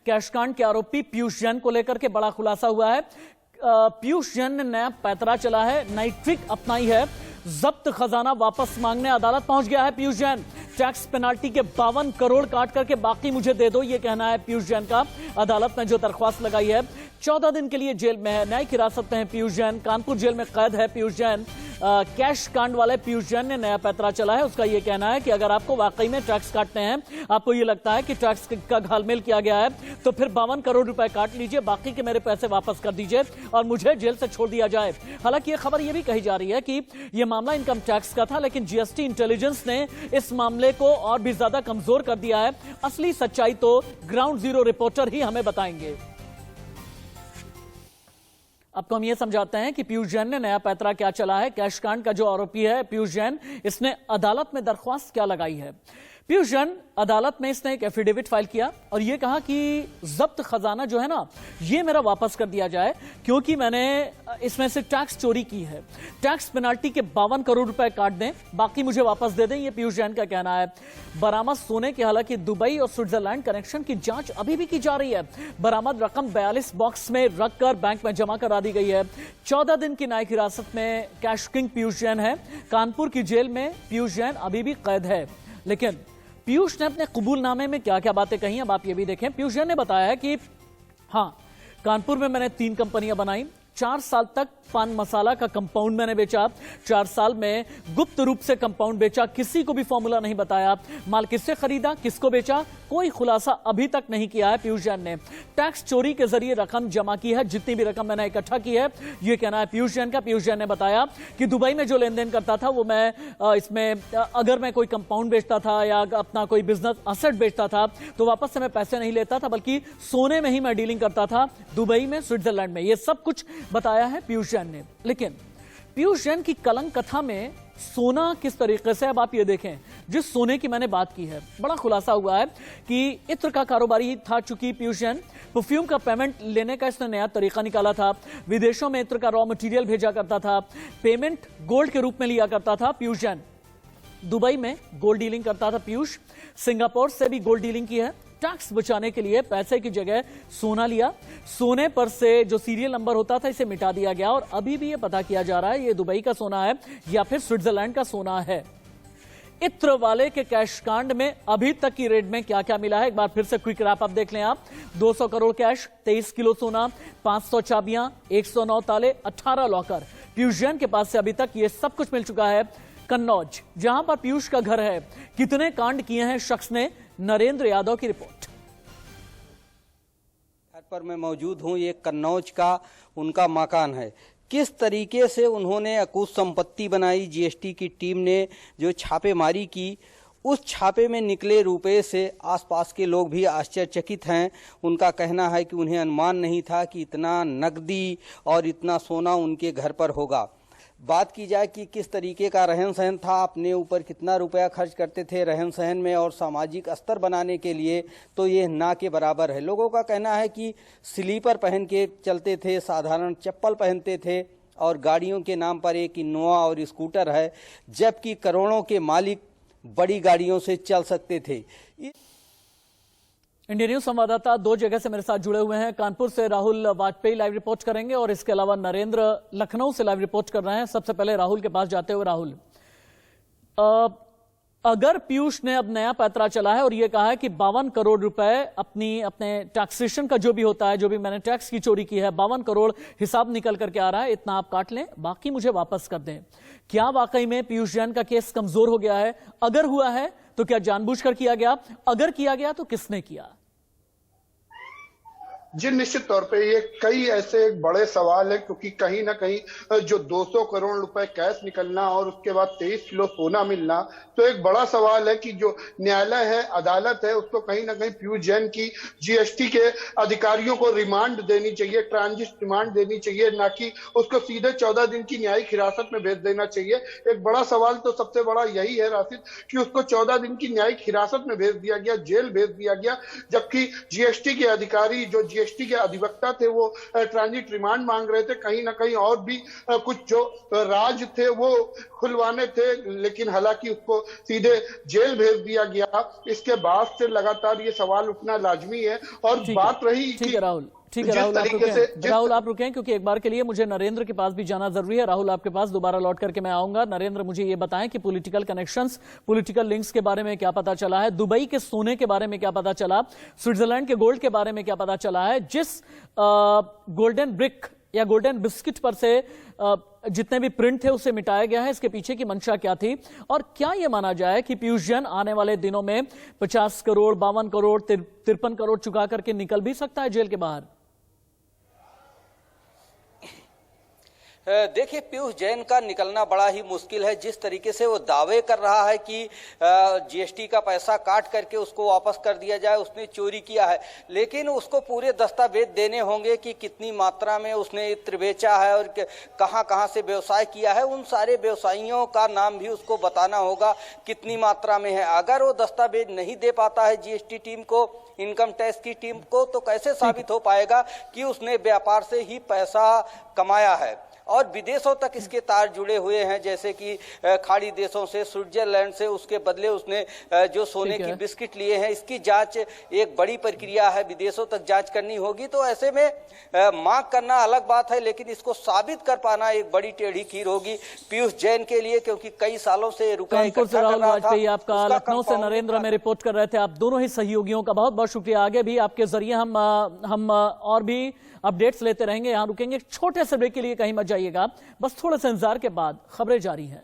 Cash कांड के आरोपी पीयूष जैन को लेकर के बड़ा खुलासा हुआ है। पीयूष जैन ने नया पैतरा चला है, नई ट्रिक अपनाई है। जब्त खजाना वापस मांगने अदालत पहुंच गया है पीयूष जैन। टैक्स पेनाल्टी के 52 करोड़ काट करके बाकी मुझे दे दो, यह कहना है पीयूष जैन का। अदालत ने जो दरख्वास्त लगाई है, 14 दिन के लिए जेल में है, न्यायिक हिरासत में है पीयूष जैन। कानपुर जेल में कैद है पीयूष जैन। कैश कांड वाले पीयूष जैन ने नया पैतरा चला है। उसका यह कहना है कि अगर आपको वाकई में टैक्स काटने हैं, आपको यह लगता है कि टैक्स का घालमेल किया गया है, तो फिर 52 करोड़ रुपए काट लीजिए, बाकी के मेरे पैसे वापस कर दीजिए और मुझे जेल से छोड़ दिया जाए। हालांकि यह खबर यह भी कही जा रही है कि यह मामला इनकम टैक्स का था, लेकिन जीएसटी इंटेलिजेंस ने इस मामले को और भी ज्यादा कमजोर कर दिया है। असली सच्चाई तो ग्राउंड जीरो रिपोर्टर ही हमें बताएंगे। आपको हम ये समझाते हैं कि पीयूष जैन ने नया पैतरा क्या चला है। कैश कांड का जो आरोपी है पीयूष जैन, इसने अदालत में दरख्वास्त क्या लगाई है। पीयूष जैन अदालत में इसने एक एफिडेविट फाइल किया और यह कहा कि जब्त खजाना जो है ना, ये मेरा वापस कर दिया जाए, क्योंकि मैंने इसमें से टैक्स चोरी की है। टैक्स पेनाल्टी के 52 करोड़ रुपए काट दें, बाकी मुझे वापस दे दें, यह पीयूष जैन का कहना है। बरामद सोने की हालांकि दुबई और स्विट्जरलैंड कनेक्शन की जांच अभी भी की जा रही है। बरामद रकम 42 बॉक्स में रखकर बैंक में जमा करा दी गई है। 14 दिन की न्यायिक हिरासत में कैश किंग पीयूष जैन है। कानपुर की जेल में पीयूष जैन अभी भी कैद है। लेकिन पीयूष ने अपने कबूलनामे में क्या क्या बातें कही, अब आप ये भी देखें। पीयूष जैन ने बताया है कि हाँ, कानपुर में मैंने 3 कंपनियां बनाई, 4 साल तक पान मसाला का कंपाउंड मैंने बेचा, 4 साल में गुप्त रूप से कंपाउंड बेचा, किसी को भी फॉर्मूला नहीं बताया। माल किससे खरीदा, किसको बेचा, कोई खुलासा अभी तक नहीं किया है पीयूष जैन ने। टैक्स चोरी के जरिए रकम जमा की है, जितनी भी रकम मैंने इकट्ठा की है, यह कहना है पीयूष जैन का। पीयूष जैन ने बताया कि दुबई में जो लेन देन करता था, वो मैं इसमें अगर मैं कोई कंपाउंड बेचता था या अपना कोई बिजनेस असेट बेचता था, तो वापस से मैं पैसे नहीं लेता था, बल्कि सोने में ही मैं डीलिंग करता था, दुबई में, स्विट्जरलैंड में। यह सब कुछ बताया है पीयूष जैन ने। लेकिन पीयूष जैन की कलंक कथा में सोना किस तरीके से, अब आप ये देखें, जिस सोने की मैंने बात की है, बड़ा खुलासा हुआ है कि इत्र का कारोबारी था चूंकि पीयूष जैन। परफ्यूम का पेमेंट लेने का इसने नया तरीका निकाला था। विदेशों में इत्र का रॉ मटेरियल भेजा करता था, पेमेंट गोल्ड के रूप में लिया करता था पीयूष जैन। दुबई में गोल्ड डीलिंग करता था पीयूष, सिंगापुर से भी गोल्ड डीलिंग की है। टैक्स बचाने के लिए पैसे की जगह सोना लिया। सोने पर से जो सीरियल नंबर होता था, इसे मिटा दिया गया और अभी भी यह पता किया जा रहा है ये दुबई का सोना है या फिर स्विट्जरलैंड का सोना है। इत्र वाले के कैश कांड में अभी तक की रेड में क्या क्या मिला है, एक बार फिर से क्विक रैप अप देख लें आप। 200 करोड़ कैश, 23 किलो सोना, 500 चाबियां, 109 ताले, 18 लॉकर। पीयूष जैन के पास से अभी तक ये सब कुछ मिल चुका है। कन्नौज, जहां पर पीयूष का घर है, कितने कांड किए हैं शख्स ने, नरेंद्र यादव की रिपोर्ट। घर पर मैं मौजूद हूं, ये कन्नौज का उनका मकान है। किस तरीके से उन्होंने अकूत संपत्ति बनाई, जीएसटी की टीम ने जो छापेमारी की, उस छापे में निकले रुपए से आसपास के लोग भी आश्चर्यचकित हैं। उनका कहना है कि उन्हें अनुमान नहीं था कि इतना नकदी और इतना सोना उनके घर पर होगा। बात की जाए कि किस तरीके का रहन सहन था, अपने ऊपर कितना रुपया खर्च करते थे रहन सहन में और सामाजिक स्तर बनाने के लिए, तो ये ना के बराबर है। लोगों का कहना है कि स्लीपर पहन के चलते थे, साधारण चप्पल पहनते थे और गाड़ियों के नाम पर एक इनोवा और स्कूटर है, जबकि करोड़ों के मालिक बड़ी गाड़ियों से चल सकते थे। इंडिया न्यूज संवाददाता 2 जगह से मेरे साथ जुड़े हुए हैं। कानपुर से राहुल वाजपेयी लाइव रिपोर्ट करेंगे और इसके अलावा नरेंद्र लखनऊ से लाइव रिपोर्ट कर रहे हैं। सबसे पहले राहुल के पास जाते हुए, राहुल, अगर पीयूष ने अब नया पैतरा चला है और यह कहा है कि 52 करोड़ रुपए अपने टैक्सेशन का जो भी होता है, जो भी मैंने टैक्स की चोरी की है, 52 करोड़ हिसाब निकल करके आ रहा है, इतना आप काट लें, बाकी मुझे वापस कर दें, क्या वाकई में पीयूष जैन का केस कमजोर हो गया है? अगर हुआ है तो क्या जानबूझकर किया गया? अगर किया गया तो किसने किया? जी, निश्चित तौर पे ये कई ऐसे बड़े सवाल है, क्योंकि कहीं ना कहीं जो 200 करोड़ रुपए कैश निकलना और उसके बाद 23 किलो सोना मिलना, तो एक बड़ा सवाल है कि जो न्यायालय है, अदालत है, उसको कहीं ना कहीं पीयूष जैन की जीएसटी के अधिकारियों को रिमांड देनी चाहिए, ट्रांजिट रिमांड देनी चाहिए, ना कि उसको सीधे 14 दिन की न्यायिक हिरासत में भेज देना चाहिए। एक बड़ा सवाल तो सबसे बड़ा यही है राशिद, कि उसको 14 दिन की न्यायिक हिरासत में भेज दिया गया, जेल भेज दिया गया, जबकि जीएसटी के अधिकारी जो जीएसटी के अधिवक्ता थे वो ट्रांजिट रिमांड मांग रहे थे, कहीं ना कहीं और भी कुछ जो राज थे वो खुलवाने थे, लेकिन हालांकि उसको सीधे जेल भेज दिया गया। इसके बाद से लगातार ये सवाल उठना लाजमी है। और बात रही ठीक है राहुल, ठीक है राहुल, आप रुकें, राहुल आप रुकें, क्योंकि एक बार के लिए मुझे नरेंद्र के पास भी जाना जरूरी है। राहुल आपके पास दोबारा लौट करके मैं आऊंगा। नरेंद्र, मुझे ये बताएं कि पॉलिटिकल कनेक्शंस, पॉलिटिकल लिंक्स के बारे में क्या पता चला है, दुबई के सोने के बारे में क्या पता चला, स्विट्जरलैंड के गोल्ड के बारे में क्या पता चला है, जिस गोल्डन ब्रिक या गोल्डन बिस्किट पर से जितने भी प्रिंट थे उसे मिटाया गया है, इसके पीछे की मंशा क्या थी, और क्या यह माना जाए कि पीयूष जैन आने वाले दिनों में 50 करोड़, 52 करोड़, 53 करोड़ चुका करके निकल भी सकता है जेल के बाहर? देखिए, पीयूष जैन का निकलना बड़ा ही मुश्किल है। जिस तरीके से वो दावे कर रहा है कि जीएसटी का पैसा काट करके उसको वापस कर दिया जाए, उसने चोरी किया है, लेकिन उसको पूरे दस्तावेज देने होंगे कि कितनी मात्रा में उसने इत्र बेचा है और कहां कहां से व्यवसाय किया है। उन सारे व्यवसायियों का नाम भी उसको बताना होगा कितनी मात्रा में है। अगर वो दस्तावेज नहीं दे पाता है जीएसटी टीम को, इनकम टैक्स की टीम को, तो कैसे साबित हो पाएगा कि उसने व्यापार से ही पैसा कमाया है। और विदेशों तक इसके तार जुड़े हुए हैं, जैसे कि खाड़ी देशों से, स्विट्जरलैंड से, उसके बदले उसने जो सोने की बिस्किट लिए हैं, इसकी जांच एक बड़ी प्रक्रिया है, विदेशों तक जांच करनी होगी। तो ऐसे में मांग करना अलग बात है, लेकिन इसको साबित कर पाना एक बड़ी टेढ़ी खीर होगी पीयूष जैन के लिए, क्योंकि कई सालों से रुपए कानपुर से राहुल वाजपेयी आपका, लखनऊ से नरेंद्र में रिपोर्ट कर रहे थे। आप दोनों ही सहयोगियों का बहुत बहुत शुक्रिया। आगे भी आपके जरिए हम और भी अपडेट्स लेते रहेंगे। यहां रुकेंगे छोटे से ब्रेक के लिए, कहीं मत जाइएगा, बस थोड़े से इंतजार के बाद खबरें जारी हैं।